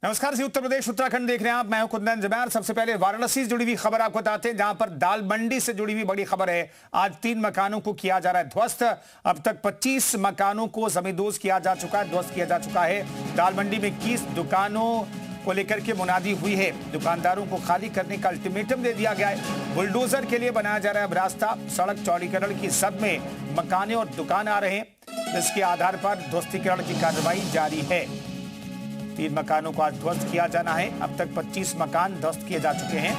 नमस्कार जी, उत्तर प्रदेश उत्तराखंड देख रहे हैं आप। मैं हूं कुंदन जमैर। सबसे पहले वाराणसी से जुड़ी हुई खबर आपको बताते हैं, जहां पर दाल मंडी से जुड़ी हुई बड़ी खबर है। आज 3 मकानों को किया जा रहा है ध्वस्त। अब तक 25 मकानों को जमींदोज किया जा चुका है, ध्वस्त किया जा चुका है। दाल मंडी में 21 दुकानों को लेकर के मुनादी हुई है। दुकानदारों को खाली करने का अल्टीमेटम दे दिया गया है। बुलडोजर के लिए बनाया जा रहा है अब रास्ता। सड़क चौड़ीकरण की जद में मकाने और दुकान आ रहे हैं, जिसके आधार पर ध्वस्तीकरण की कार्रवाई जारी है। 3 मकानों को आज ध्वस्त किया जाना है। अब तक 25 मकान ध्वस्त किए जा चुके हैं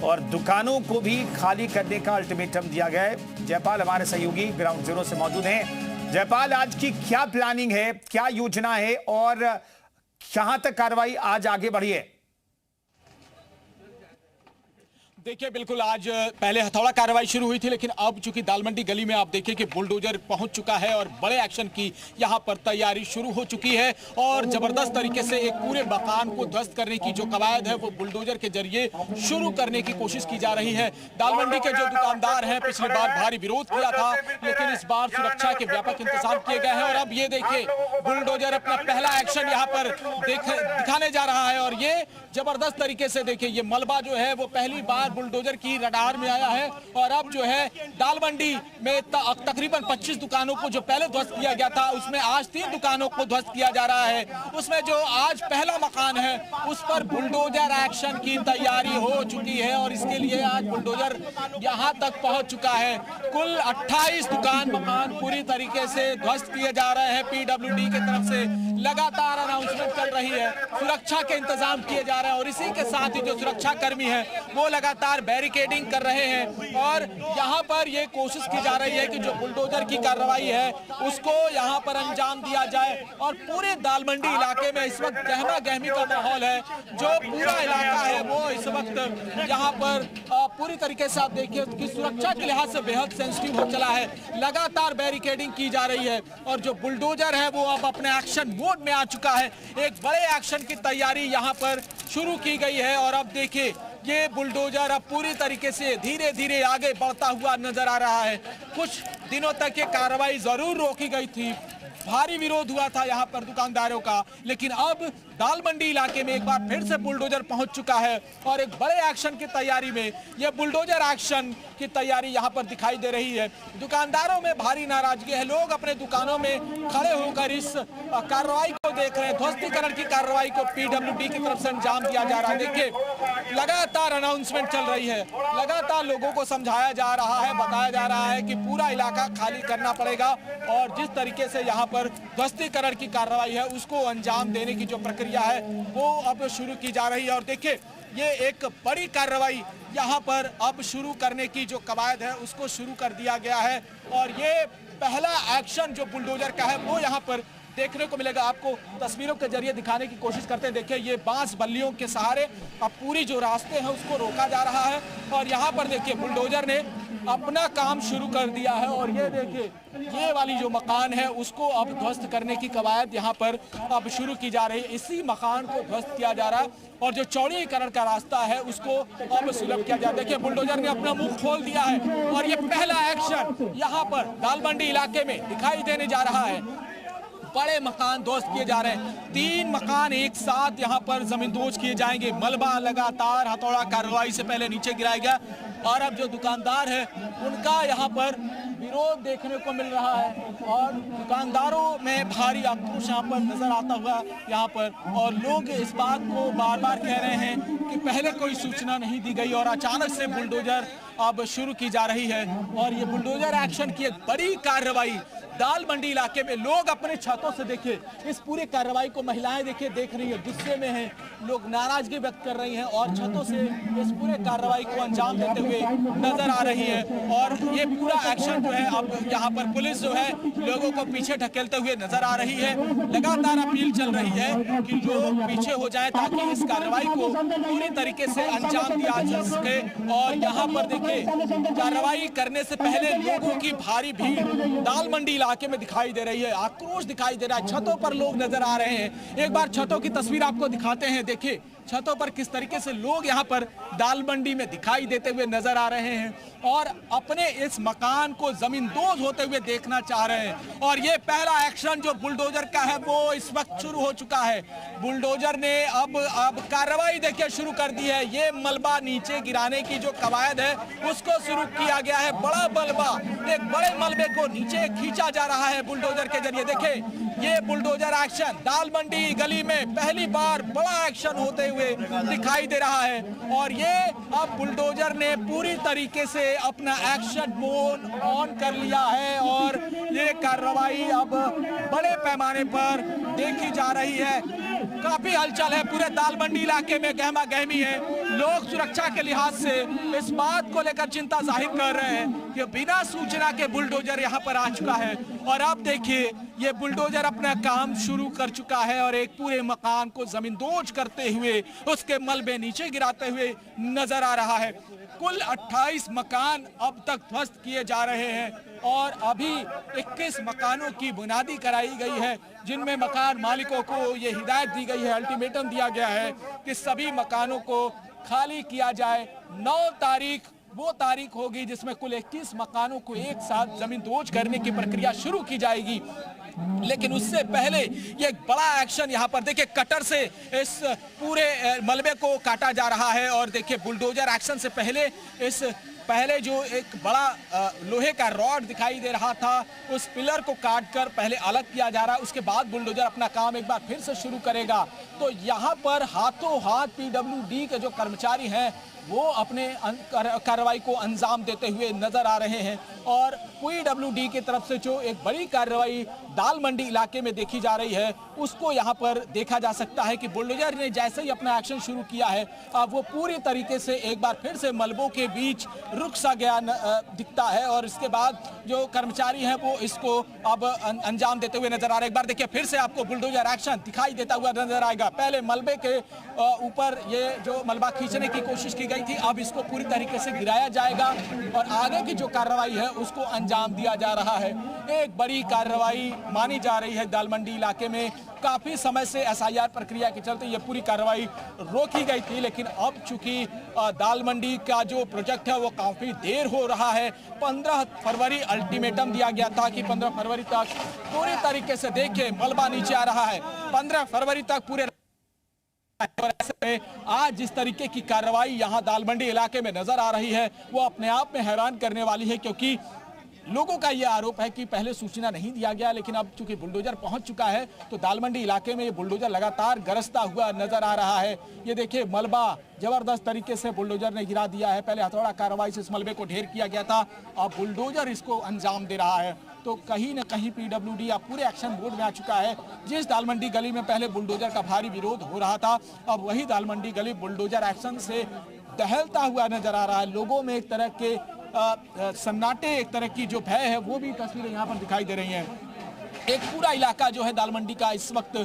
और दुकानों को भी खाली करने का अल्टीमेटम दिया गया है। जयपाल हमारे सहयोगी ग्राउंड जीरो से मौजूद हैं। जयपाल, आज की क्या प्लानिंग है, क्या योजना है और कहां तक कार्रवाई आज आगे बढ़ी है? देखिए, बिल्कुल आज पहले हथौड़ा कार्रवाई शुरू हुई थी, लेकिन अब चूंकि दाल मंडी गली में आप देखिए कि बुलडोजर पहुंच चुका है और बड़े एक्शन की यहां पर तैयारी शुरू हो चुकी है और जबरदस्त तरीके से एक पूरे मकान को ध्वस्त करने की जो कवायद है वो बुलडोजर के जरिए शुरू करने की कोशिश की जा रही है। दाल मंडी के जो दुकानदार हैं, पिछली बार भारी विरोध किया था, लेकिन इस बार सुरक्षा के व्यापक इंतजाम किए गए हैं और अब ये देखिए बुलडोजर अपना पहला एक्शन यहाँ पर दिखाने जा रहा है और ये जबरदस्त तरीके से देखिए ये मलबा जो है वो पहली बार बुलडोजर की रडार में आया है और अब जो है दाल मंडी में तकरीबन 25 दुकानों को जो पहले ध्वस्त किया गया था, उसमें आज 3 दुकानों को ध्वस्त किया जा रहा है। उसमें जो आज पहला मकान है उस पर बुलडोजर एक्शन की तैयारी हो चुकी है और इसके लिए आज बुलडोजर यहां तक पहुंच चुका है। कुल 28 दुकान मकान पूरी तरीके से ध्वस्त किए जा रहे हैं। पीडब्ल्यूडी की तरफ से लगातार अनाउंसमेंट चल रही है, सुरक्षा के इंतजाम किए जा रहे हैं और इसी के साथ ही जो सुरक्षा कर्मी है वो लगातार बैरिकेडिंग कर रहे हैं और यहाँ पर ये कोशिश की जा रही है कि जो बुलडोजर की कार्रवाई है उसको यहाँ पर अंजाम दिया जाए और पूरे दाल मंडी इलाके में इस वक्त गहमा गहमी का माहौल है। जो पूरा इलाका है वो इस वक्त यहाँ पर पूरी तरीके से आप देखिए कि सुरक्षा के लिहाज से बेहद सेंसिटिव हो चला है। लगातार बैरिकेडिंग की जा रही है और जो बुलडोजर है वो अब अपने एक्शन मोड में आ चुका है। एक बड़े एक्शन की तैयारी यहाँ पर शुरू की गई है और अब देखिए ये बुलडोजर अब पूरी तरीके से धीरे धीरे आगे बढ़ता हुआ नजर आ रहा है। कुछ दिनों तक ये कार्रवाई जरूर रोकी गई थी, भारी विरोध हुआ था यहाँ पर दुकानदारों का, लेकिन अब दाल मंडी इलाके में एक बार फिर से बुलडोजर पहुंच चुका है और एक बड़े एक्शन की तैयारी में ये बुलडोजर एक्शन की तैयारी यहाँ पर दिखाई दे रही है। दुकानदारों में भारी नाराजगी है, लोग अपने दुकानों में खड़े होकर इस कार्रवाई को देख रहे हैं। ध्वस्तीकरण की कार्रवाई को पीडब्ल्यूडी की तरफ से अंजाम दिया जा रहा है। देखिए लगातार अनाउंसमेंट चल रही है, लगातार लोगों को समझाया जा रहा है, बताया जा रहा है कि पूरा इलाका खाली करना पड़ेगा और जिस तरीके से यहाँ पर ध्वस्तीकरण की कार्रवाई है उसको अंजाम देने की जो प्रक्रिया है वो अब शुरू की जा रही है। और देखिए ये एक बड़ी कार्रवाई यहाँ पर अब शुरू करने की जो कवायद है उसको शुरू कर दिया गया है और ये पहला एक्शन जो बुलडोजर का है वो यहाँ पर देखने को मिलेगा। आपको तस्वीरों के जरिए दिखाने की कोशिश करते हैं। देखिए ये बांस बल्लियों के सहारे अब पूरी जो रास्ते हैं उसको रोका जा रहा है और यहाँ पर देखिए बुलडोजर ने अपना काम शुरू कर दिया है और ये देखिए ये वाली जो मकान है उसको अब ध्वस्त करने की कवायद यहाँ पर अब शुरू की जा रही है। इसी मकान को ध्वस्त किया जा रहा है और जो चौड़ीकरण का रास्ता है उसको अब सुलभ किया जा रहा है। देखिए बुलडोजर ने अपना मुंह खोल दिया है और ये पहला एक्शन यहाँ पर दाल मंडी इलाके में दिखाई देने जा रहा है। बड़े मकान ध्वस्त किए जा रहे हैं, 3 मकान एक साथ यहाँ पर जमींदोज किए जाएंगे। मलबा लगातार हथौड़ा कार्रवाई से पहले नीचे गिराया गया और अब जो दुकानदार है उनका यहाँ पर विरोध देखने को मिल रहा है और दुकानदारों में भारी आक्रोश यहाँ पर नजर आता हुआ यहाँ पर और लोग इस बात को बार बार कह रहे हैं कि पहले कोई सूचना नहीं दी गई और अचानक से बुलडोजर अब शुरू की जा रही है और ये बुलडोजर एक्शन की एक बड़ी कार्रवाई दाल मंडी इलाके में लोग अपने छतों से देखिए इस पूरी कार्रवाई को महिलाएं देखिए देख रही है, गुस्से में हैं, लोग नाराजगी व्यक्त कर रही हैं और छतों से इस पूरे कार्रवाई को अंजाम देते हुए नजर आ रही है। और ये पूरा एक्शन जो है अब यहाँ पर पुलिस जो है लोगों को पीछे ढकेलते हुए नजर आ रही है। लगातार अपील चल रही है कि लोग पीछे हो जाए ताकि इस कार्रवाई को पूरी तरीके से अंजाम दिया जा सके। और यहाँ पर देखिए कार्रवाई करने से पहले लोगों की भारी भीड़ दाल मंडी इलाके में दिखाई दे रही है, आक्रोश दिखाई दे रहा है, छतों पर लोग नजर आ रहे हैं। एक बार छतों की तस्वीर आपको दिखाते हैं। देखिए छतों पर किस तरीके से लोग यहाँ पर दाल मंडी में दिखाई देते हुए नजर आ रहे हैं और अपने इस मकान को जमींदोज होते हुए देखना चाह रहे हैं। और ये पहला एक्शन जो बुलडोजर का है वो इस वक्त शुरू हो चुका है। बुलडोजर ने अब कार्रवाई देखिए शुरू कर दी है। ये मलबा नीचे गिराने की जो कवायद है उसको शुरू किया गया है। बड़ा मलबा, एक बड़े मलबे को नीचे खींचा जा रहा है बुलडोजर के जरिए। देखिए ये बुलडोजर एक्शन दाल मंडी गली में पहली बार बड़ा एक्शन होते हुए दिखाई दे रहा है। और ये अब बुलडोजर ने पूरी तरीके से अपना एक्शन मोड ऑन कर लिया है और ये कार्रवाई अब बड़े पैमाने पर देखी जा रही है। काफी हलचल है, पूरे दाल मंडी इलाके में गहमा गहमी है। लोग सुरक्षा के लिहाज से इस बात को लेकर चिंता जाहिर कर रहे हैं कि बिना सूचना के बुलडोजर यहाँ पर आ चुका है। और अब देखिए ये बुलडोजर अपना काम शुरू कर चुका है और एक पूरे मकान को जमींदोज करते हुए उसके मलबे नीचे गिराते हुए नजर आ रहा है। कुल 28 मकान अब तक ध्वस्त किए जा रहे हैं और अभी 21 मकानों की बुनियादी कराई गई है, जिनमें मकान मालिकों को ये हिदायत दी गई है, अल्टीमेटम दिया गया है कि सभी मकानों को खाली किया जाए। 9 तारीख वो तारीख होगी जिसमें कुल 21 मकानों को एक साथ जमींदोज करने की प्रक्रिया शुरू की जाएगी। लेकिन उससे पहले ये एक बड़ा एक्शन यहाँ पर देखिए, कटर से इस पूरे मलबे को काटा जा रहा है। और देखिए बुलडोजर एक्शन से पहले जो एक बड़ा लोहे का रॉड दिखाई दे रहा था उस पिलर को काटकर पहले अलग किया जा रहा है। उसके बाद बुलडोजर अपना काम एक बार फिर से शुरू करेगा। तो यहाँ पर हाथों हाथ पीडब्ल्यूडी के जो कर्मचारी हैं वो अपने कार्रवाई को अंजाम देते हुए नजर आ रहे हैं। और पीडब्ल्यूडी की तरफ से जो एक बड़ी कार्रवाई दाल मंडी इलाके में देखी जा रही है उसको यहाँ पर देखा जा सकता है कि बुलडोजर ने जैसे ही अपना एक्शन शुरू किया है अब वो पूरी तरीके से एक बार फिर से मलबों के बीच रुक सा गया दिखता है। और इसके बाद जो कर्मचारी हैं वो इसको अब अंजाम देते हुए नजर आ रहे हैं। एक बार देखिए फिर से आपको बुलडोजर एक्शन दिखाई देता हुआ नजर आएगा। पहले मलबे के ऊपर ये जो मलबा खींचने की कोशिश की गई थी अब इसको पूरी तरीके से गिराया जाएगा और आगे की जो कार्रवाई है उसको अंजाम दिया जा रहा है। एक बड़ी कार्रवाई मानी जा रही है दाल मंडी इलाके में। काफी समय से एसआईआर प्रक्रिया के चलते ये पूरी कार्रवाई रोकी गई थी, लेकिन अब चूंकि दाल मंडी का जो प्रोजेक्ट है वो काफी देर हो रहा है। 15 फरवरी अल्टीमेटम दिया गया था कि 15 फरवरी तक पूरी तरीके से देखिए मलबा नीचे आ रहा है। 15 फरवरी तक पूरे और ऐसे में आज जिस तरीके की कार्रवाई यहां दाल मंडी इलाके में नजर आ रही है वो अपने आप में हैरान करने वाली है, क्योंकि लोगों का यह आरोप है कि पहले सूचना नहीं दिया गया, लेकिन अब चूंकि बुलडोजर पहुंच चुका है तो दाल मंडी इलाके में ये बुलडोजर लगातार गरजता हुआ नजर आ रहा है। ये देखिए मलबा जबरदस्त तरीके से बुलडोजर ने गिरा दिया है। पहले हथौड़ा कार्रवाई से इस मलबे को ढेर किया गया था, अब बुलडोजर इसको अंजाम दे रहा है। तो कहीं न कहीं पीडब्ल्यूडी अब पूरे एक्शन मोड में आ चुका है। जिस दाल मंडी गली में पहले बुलडोजर का भारी विरोध हो रहा था अब वही दाल मंडी गली बुलडोजर एक्शन से दहलता हुआ नजर आ रहा है। लोगों में एक तरह के सन्नाटे, एक तरह की जो भय है वो भी तस्वीरें यहाँ पर दिखाई दे रही हैं। एक पूरा इलाका जो है दाल मंडी का इस वक्त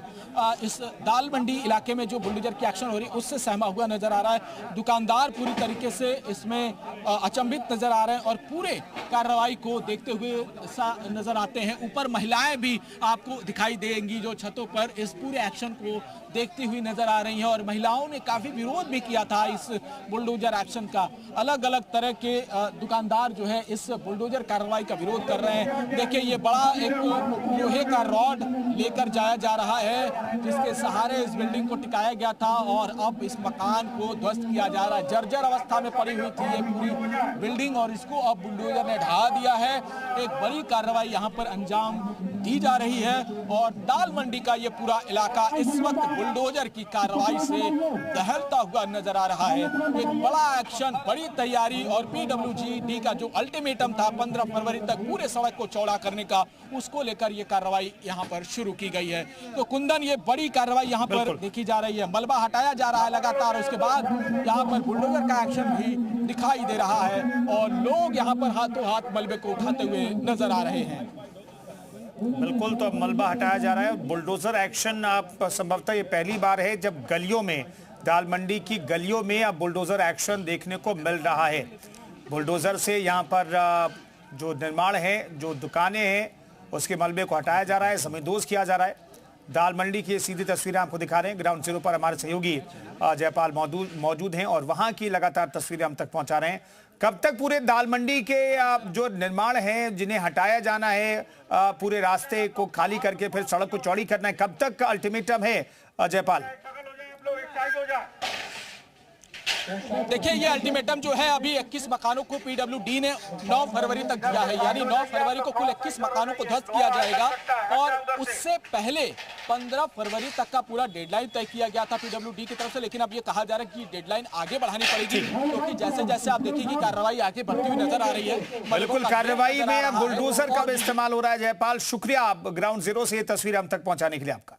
इस दाल मंडी इलाके में जो बुलडोजर की एक्शन हो रही है उससे सहमा हुआ नजर आ रहा है। दुकानदार पूरी तरीके से इसमें अचंभित नजर आ रहे हैं और पूरे कार्रवाई को देखते हुए नजर आते हैं। ऊपर महिलाएं भी आपको दिखाई देंगी जो छतों पर इस पूरे एक्शन को देखती हुई नजर आ रही हैं और महिलाओं ने काफी विरोध भी किया था इस बुलडोजर एक्शन का। अलग अलग तरह के दुकानदार जो है इस बुलडोजर कार्रवाई का विरोध कर रहे हैं। देखिए ये बड़ा एक लोहे का रॉड लेकर जाया जा रहा है जिसके सहारे इस बिल्डिंग को टिकाया गया था और अब इस मकान को ध्वस्त किया जा रहा है। जर्जर अवस्था में पड़ी हुई थी ये पूरी बिल्डिंग और इसको अब बुलडोजर ने ढहा दिया है। एक बड़ी कार्रवाई यहाँ पर अंजाम दी जा रही है और दाल मंडी का ये पूरा इलाका इस वक्त बुलडोजर की कार्रवाई से दहलता हुआ नजर आ रहा है। एक बड़ा एक्शन, बड़ी तैयारी और पीडब्ल्यूडी का जो अल्टीमेटम था 15 फरवरी तक पूरे सड़क को चौड़ा करने का, उसको लेकर ये कार्रवाई यहाँ पर शुरू की गई है। तो कुंदन ये बड़ी कार्रवाई यहाँ पर देखी जा रही है। मलबा हटाया जा रहा है लगातार, उसके बाद यहाँ पर बुलडोजर का एक्शन भी दिखाई दे रहा है और लोग यहाँ पर हाथों हाथ मलबे को उठाते हुए नजर आ रहे हैं। बिल्कुल, तो मलबा हटाया जा रहा है। बुलडोजर एक्शन आप संभवतः ये पहली बार है जब गलियों में, दाल मंडी की गलियों में अब बुलडोजर एक्शन देखने को मिल रहा है। बुलडोजर से यहाँ पर जो निर्माण है, जो दुकानें हैं, उसके मलबे को हटाया जा रहा है, जमींदोज किया जा रहा है। दाल मंडी की ये सीधी तस्वीरें आपको दिखा रहे हैं। ग्राउंड जीरो पर हमारे सहयोगी जयपाल मौजूद हैं और वहां की लगातार तस्वीरें हम तक पहुंचा रहे हैं। कब तक पूरे दाल मंडी के जो निर्माण है, जिन्हें हटाया जाना है, पूरे रास्ते को खाली करके फिर सड़क को चौड़ी करना है, कब तक अल्टीमेटम है जयपाल? देखिए, ये अल्टीमेटम जो है अभी 21 मकानों को पीडब्ल्यूडी ने 9 फरवरी तक दिया है, यानी 9 फरवरी को कुल 21 मकानों को ध्वस्त किया जाएगा और उससे पहले 15 फरवरी तक का पूरा डेडलाइन तय किया गया था पीडब्ल्यूडी की तरफ से। लेकिन अब ये कहा जा रहा है कि डेडलाइन आगे बढ़ानी पड़ेगी, क्योंकि जैसे जैसे आप देखिए कि कार्रवाई आगे बढ़ती हुई नजर आ रही है। बिल्कुल, कार्रवाई में अब बुलडोजर का भी इस्तेमाल हो रहा है। जयपाल, शुक्रिया आप ग्राउंड जीरो से ये तस्वीर हम तक पहुंचाने के लिए आपका।